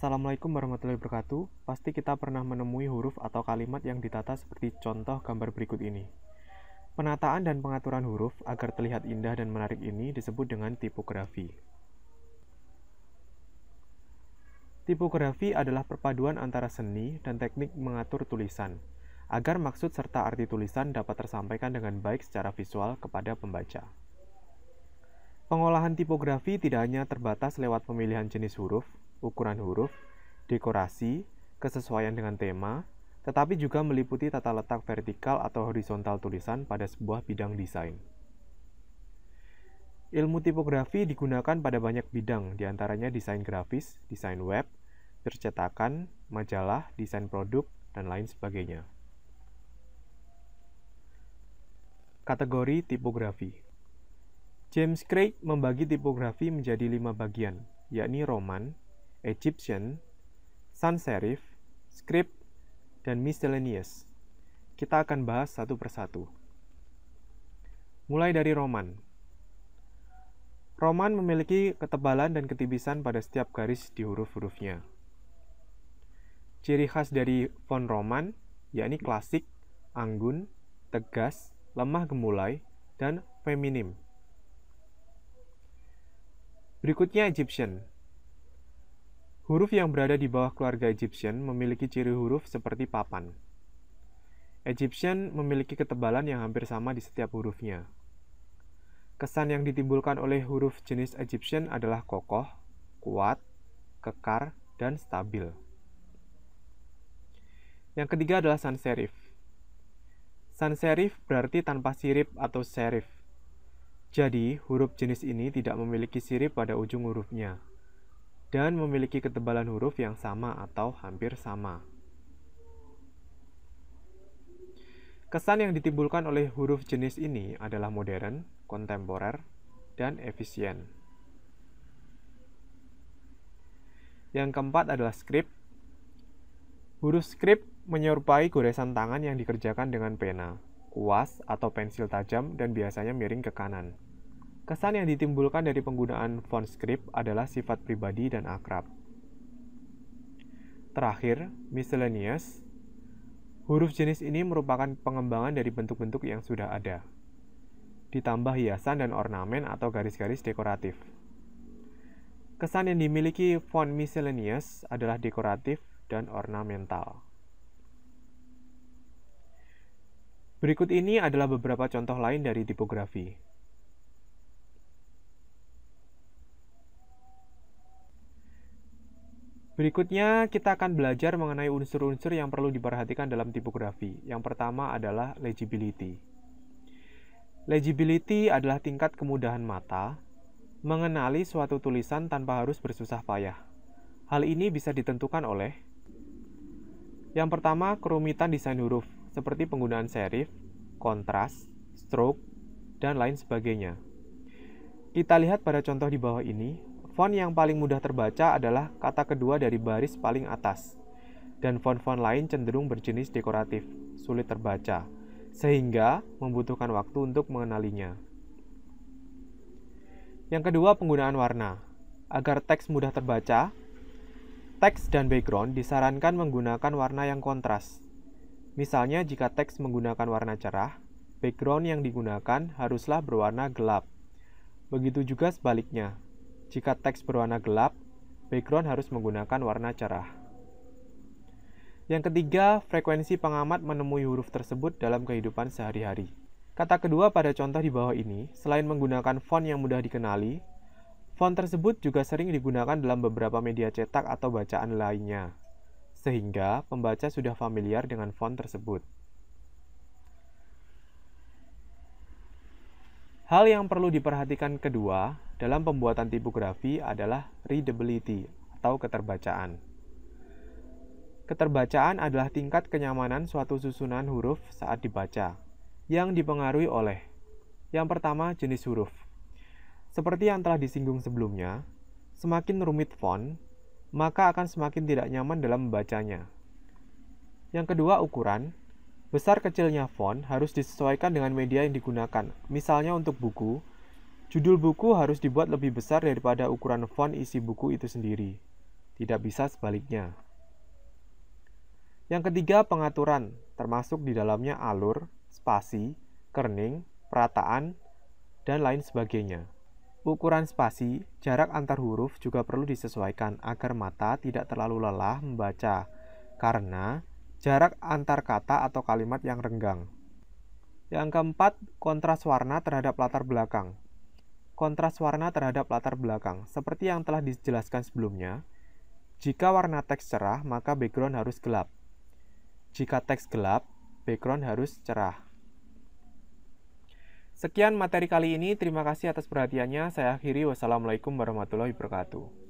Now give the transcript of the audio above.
Assalamualaikum warahmatullahi wabarakatuh. Pasti kita pernah menemui huruf atau kalimat yang ditata seperti contoh gambar berikut ini. Penataan dan pengaturan huruf agar terlihat indah dan menarik ini disebut dengan tipografi. Tipografi adalah perpaduan antara seni dan teknik mengatur tulisan, agar maksud serta arti tulisan dapat tersampaikan dengan baik secara visual kepada pembaca. Pengolahan tipografi tidak hanya terbatas lewat pemilihan jenis huruf, ukuran huruf, dekorasi, kesesuaian dengan tema, tetapi juga meliputi tata letak vertikal atau horizontal tulisan pada sebuah bidang desain. Ilmu tipografi digunakan pada banyak bidang, diantaranya desain grafis, desain web, percetakan, majalah, desain produk, dan lain sebagainya. Kategori tipografi. James Craig membagi tipografi menjadi 5 bagian, yakni Roman, Egyptian, sans serif, script, dan miscellaneous. Kita akan bahas satu persatu. Mulai dari Roman. Roman memiliki ketebalan dan ketipisan pada setiap garis di huruf-hurufnya. Ciri khas dari font Roman, yakni klasik, anggun, tegas, lemah gemulai, dan feminim. Berikutnya Egyptian. Huruf yang berada di bawah keluarga Egyptian memiliki ciri huruf seperti papan. Egyptian memiliki ketebalan yang hampir sama di setiap hurufnya. Kesan yang ditimbulkan oleh huruf jenis Egyptian adalah kokoh, kuat, kekar, dan stabil. Yang ketiga adalah sans serif. Sans serif berarti tanpa sirip atau serif. Jadi, huruf jenis ini tidak memiliki sirip pada ujung hurufnya dan memiliki ketebalan huruf yang sama atau hampir sama. Kesan yang ditimbulkan oleh huruf jenis ini adalah modern, kontemporer, dan efisien. Yang keempat adalah script. Huruf script menyerupai goresan tangan yang dikerjakan dengan pena, kuas atau pensil tajam, dan biasanya miring ke kanan. Kesan yang ditimbulkan dari penggunaan font script adalah sifat pribadi dan akrab. Terakhir, miscellaneous. Huruf jenis ini merupakan pengembangan dari bentuk-bentuk yang sudah ada, ditambah hiasan dan ornamen atau garis-garis dekoratif. Kesan yang dimiliki font miscellaneous adalah dekoratif dan ornamental. Berikut ini adalah beberapa contoh lain dari tipografi. Berikutnya, kita akan belajar mengenai unsur-unsur yang perlu diperhatikan dalam tipografi. Yang pertama adalah legibility. Legibility adalah tingkat kemudahan mata mengenali suatu tulisan tanpa harus bersusah payah. Hal ini bisa ditentukan oleh: yang pertama, kerumitan desain huruf, seperti penggunaan serif, kontras, stroke, dan lain sebagainya. Kita lihat pada contoh di bawah ini. Font yang paling mudah terbaca adalah kata kedua dari baris paling atas, dan font-font lain cenderung berjenis dekoratif, sulit terbaca, sehingga membutuhkan waktu untuk mengenalinya. Yang kedua, penggunaan warna. Agar teks mudah terbaca, teks dan background disarankan menggunakan warna yang kontras. Misalnya, jika teks menggunakan warna cerah, background yang digunakan haruslah berwarna gelap. Begitu juga sebaliknya. Jika teks berwarna gelap, background harus menggunakan warna cerah. Yang ketiga, frekuensi pengamat menemui huruf tersebut dalam kehidupan sehari-hari. Kata kedua pada contoh di bawah ini, selain menggunakan font yang mudah dikenali, font tersebut juga sering digunakan dalam beberapa media cetak atau bacaan lainnya, sehingga pembaca sudah familiar dengan font tersebut. Hal yang perlu diperhatikan kedua dalam pembuatan tipografi adalah readability atau keterbacaan. Keterbacaan adalah tingkat kenyamanan suatu susunan huruf saat dibaca, yang dipengaruhi oleh: yang pertama, jenis huruf. Seperti yang telah disinggung sebelumnya, semakin rumit font, maka akan semakin tidak nyaman dalam membacanya. Yang kedua, ukuran. Besar kecilnya font harus disesuaikan dengan media yang digunakan. Misalnya untuk buku, judul buku harus dibuat lebih besar daripada ukuran font isi buku itu sendiri. tidak bisa sebaliknya. Yang ketiga, pengaturan, termasuk di dalamnya alur, spasi, kerning, perataan, dan lain sebagainya. Ukuran spasi, jarak antar huruf juga perlu disesuaikan agar mata tidak terlalu lelah membaca, karena jarak antar kata atau kalimat yang renggang. Yang keempat, kontras warna terhadap latar belakang. Kontras warna terhadap latar belakang, seperti yang telah dijelaskan sebelumnya, jika warna teks cerah, maka background harus gelap. Jika teks gelap, background harus cerah. Sekian materi kali ini, terima kasih atas perhatiannya. Saya akhiri, wassalamualaikum warahmatullahi wabarakatuh.